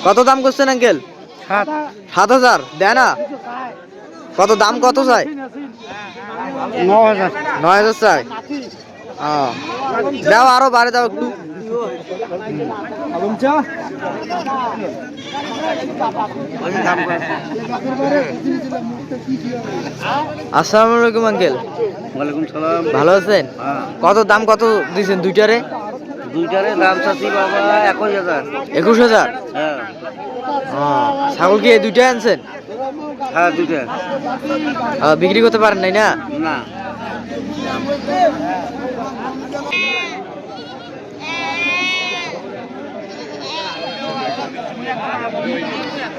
কত দাম করছেন আঙ্কেল? 7,000 দেয় না? কত দাম কত চাই? 9,000 চাই। দাও আরো বাড়ে দাও একটু। আসসালামু আলাইকুম আঙ্কেল। ওয়ালাইকুম সালাম। ভালো আছেন? কত দাম কত দিয়েছেন দুইটারে? দুইটারে দাম চাচ্ছি বাবা 21,000। 21,000? হ্যাঁ। ছাগল কি এই দুইটাই আনছেন? হ্যাঁ দুইটা। বিক্রি করতে পারেন নাই না? না।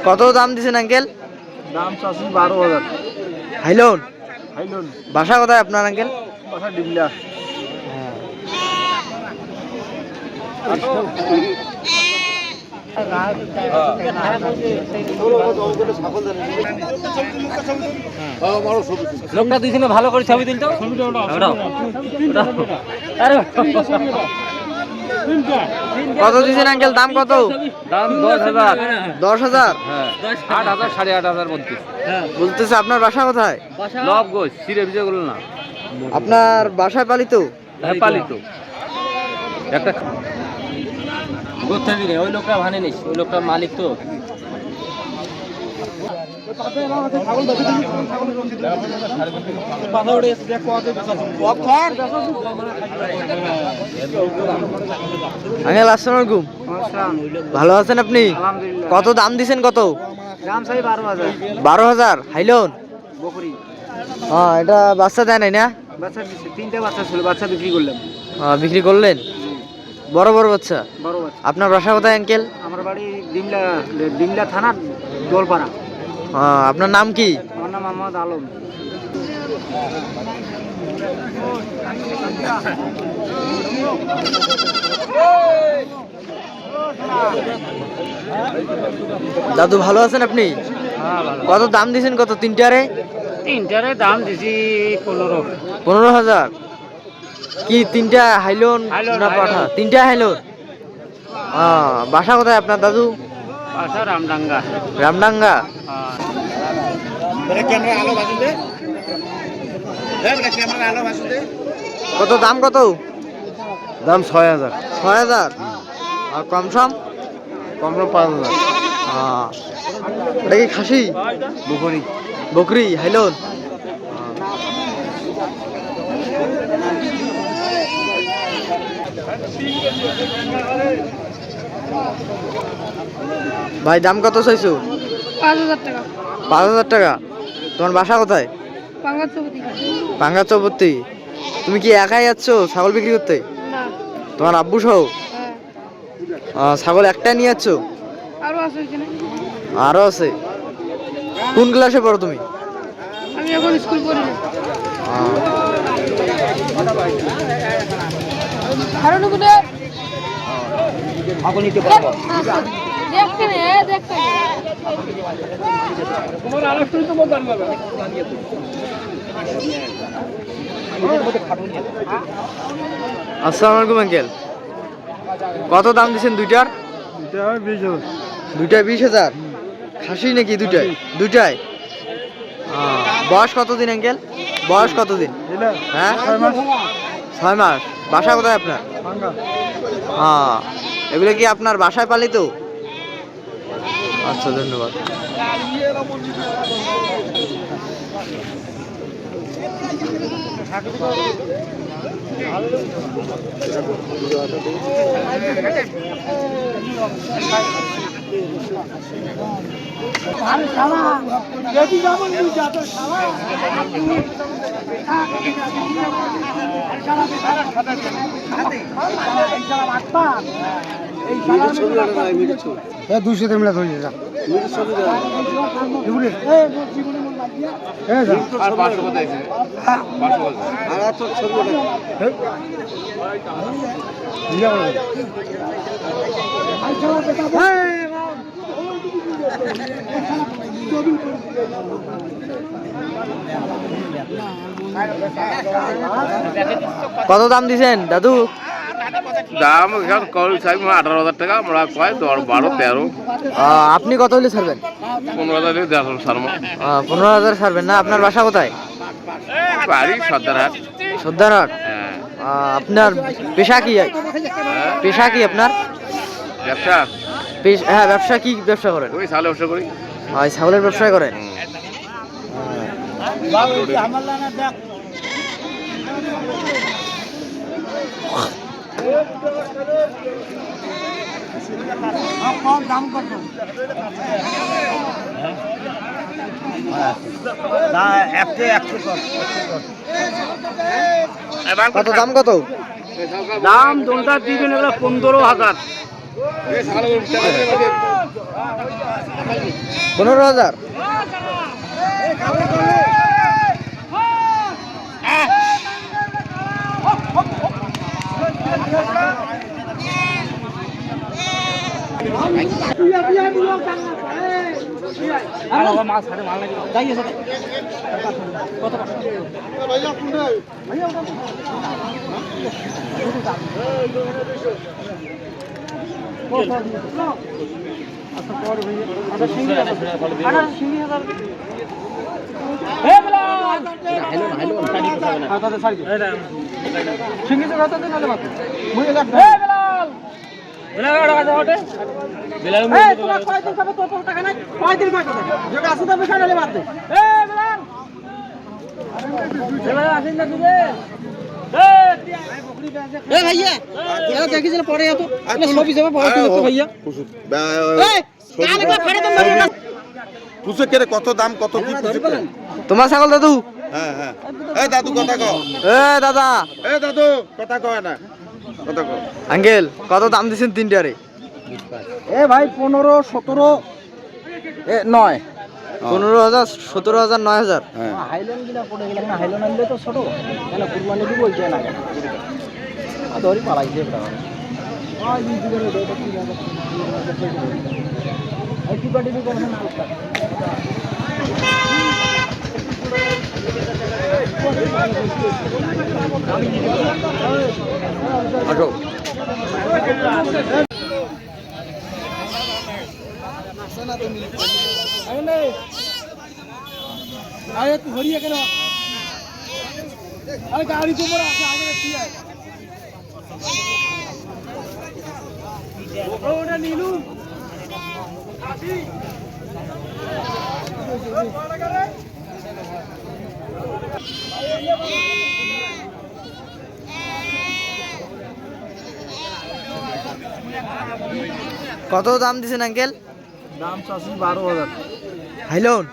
কত দাম দিছেন আঙ্কেল? দাম চাচ্ছি 12,000। হাইলন? হাইলন। বাসা কোথায় আপনার আঙ্কেল? বাসা ডিমলা। লোকটা দিয়েছিল ভালো করে ছবি তুলতো। কত দিছেন আঙ্কেল? দাম কত? দাম 10,000। 10,000? হ্যাঁ 8,000 8,500 বলতেছে। আপনার বাসা কোথায়? লব গোছ সিরে ভিজে গুলো না। আপনার বাসায় পালিত? হ্যাঁ পালিত। একটা গোত্রের দিনে ওই লোকটা ভানে নিস, ওই লোকটার মালিক তো। আঙ্কেল আসসালামু আলাইকুম। ভালো আছেন আপনি? কত দাম দিছেন? কত দাম চাই 12,000। 12,000? হাইলন? বকরি। হ্যাঁ, এটা বাচ্চা দেয় নাই না? বাচ্চা দিচ্ছে, 3টা বাচ্চা ছিল, বাচ্চা বিক্রি করলাম। বিক্রি করলেন? বড় বড় বাচ্চা? বড় বাচ্চা। আপনার বাসা কোথায় আঙ্কেল? আমার বাড়ি ডিমলা, ডিমলা থানা দোলপাড়া। আপনার নাম কি? আমার নাম মোহাম্মদ আলম। দাদু ভালো আছেন আপনি? কত দাম দিছেন? কত তিনটারে? তিনটারে দাম দিছি 15। 15,000? কি তিনটা হাইলন না পাঠা? তিনটা হাইলন। বাসা কোথায় আপনার দাদু? বাসা রামডাঙ্গা। রামডাঙ্গা? কত দাম? কত দাম 6,000। 6,000? আর কম সম? কম 5,000। এটা কি খাসি? বকরি। বকরি হাইলন? ভাই দাম কত চাইছো? 5,000 টাকা। 5,000 টাকা? তোমার বাসা কোথায়? পাঙ্গা চৌপতি। তুমি কি একাই যাচ্ছ ছাগল বিক্রি করতে? না। তোমার আব্বু সহ? ছাগল একটা নিয়ে যাচ্ছ? আরো আছে এখানে। আরো আছে? কোন ক্লাসে পড়ো তুমি? আমি এখন স্কুল পড়ি না। আরো নুকুনে আপনি নিতে পারবো। দেখতে নে, দেখতে নে। তোমার আরেকটু তো বল জানবা। আসসালামু আলাইকুম আঙ্কেল। কত দাম দিচ্ছেন দুইটার? দুইটায় 20,000? খাসি নাকি দুইটায়? দুইটায়? বয়স কতদিন আঙ্কেল? বয়স কতদিন? হ্যাঁ 6 মাস। বাসা কোথায় আপনার? এগুলো কি আপনার বাসায় পালিত? আচ্ছা ধন্যবাদ। কত দাম দিছেন দাদু? দাম এখন কল চাই 18,000 টাকা, আমরা কয় 10, 12, 13, আপনি কত হলে ছাড়বেন? 15,000 দেড় সারমো। 15,000 ছাড়বেন না? আপনার বাসা কোথায়? বাড়ি সর্দারহাট। সর্দারহাট। হ্যাঁ। আপনার পেশা কি? পেশা কি আপনার? ব্যবসা হ্যাঁ, ব্যবসা কি ব্যবসা করেন? ওই ছাগলের ব্যবসা করি। ছাগলের ব্যবসা করেন? কত দাম? কত দাম দোলটা দিবেন এগুলো 15,000। 15,000? কত দাম? কত কি তোমার ছাগল দাদু? হ্যাঁ হ্যাঁ। এই দাদু কথা কও। দাদা। দাদু কথা কয় না, কথা কও। আঙ্কেল কত দাম দিচ্ছেন তিনটারে? ভাই 15, 17, 9। 15,000, 17,000, 9,000। হাইল্যান্ড গুলা পড়ে গেল না, হাইল্যান্ড আনলে তো ছোট কেন কুরবানি দিব বলছে না কেন ধরি পালাইছে এটা ওই দিদিরে দেয় কি জায়গা এই কি পাটি করে না আসো। আরে তুই হরিয়া কেন আরে গাড়ি তো বড় আছে আগে কি আছে ওটা নীলু আসি কত দাম দিছেন আঙ্কেল? দাম চাচ্ছি 12,000। হাইলন?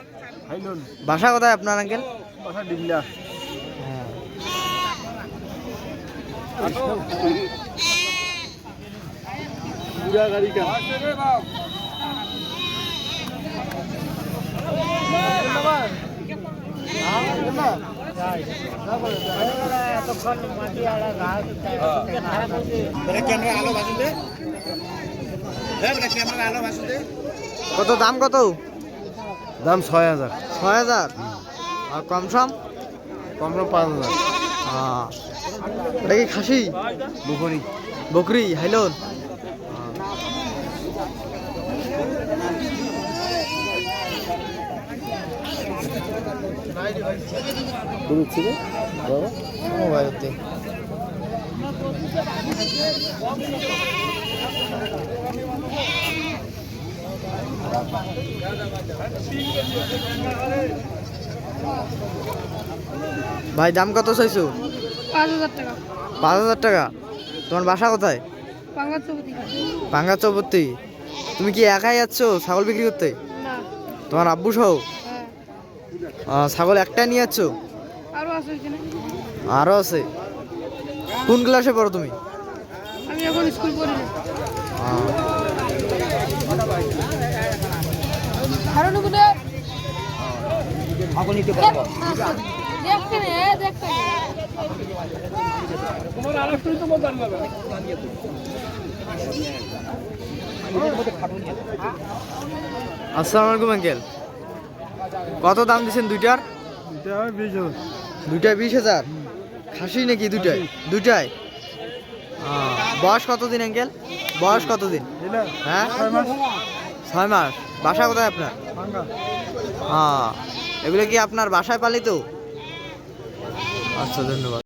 হাইলন। বাসা কোথায় আপনার আঙ্কেল? বাসা ডিগলা। পুরা গাড়ি কা কত দাম? কত দাম 6,000। 6,000? আর কম সম? কম 5,000। এটা কি খাসি? বকরি। বকরি হাইলন? ভাই দাম কত চাইছো? 5,000 টাকা। 5,000 টাকা? তোমার বাসা কোথায়? পাঙ্গাচৌপতি। পাঙ্গাচৌপতি? তুমি কি একাই যাচ্ছ ছাগল বিক্রি করতে? না। তোমার আব্বু সহ? হ্যাঁ। ছাগল একটা নিয়ে যাচ্ছ? আরো আছে এখানে। আরো আছে? কোন ক্লাসে পড়ো তুমি? আমি এখন স্কুল পড়ি না। হারুন গুনে ভাগ নিতে পারবো দেখতে নে দেখতে নে তোমার আলোচনা তো বলতে পারবে আসসালামু আলাইকুম আঙ্কেল। কত দাম দিচ্ছেন দুইটার? 20,000। দুইটায় 20,000। খাসি নাকি দুইটায়? দুইটায়। বয়স কতদিন আঙ্কেল? বয়স কতদিন? হ্যাঁ 6 মাস। বাসা কোথায় আপনার? এগুলো কি আপনার বাসায় পালিত? আচ্ছা, ধন্যবাদ।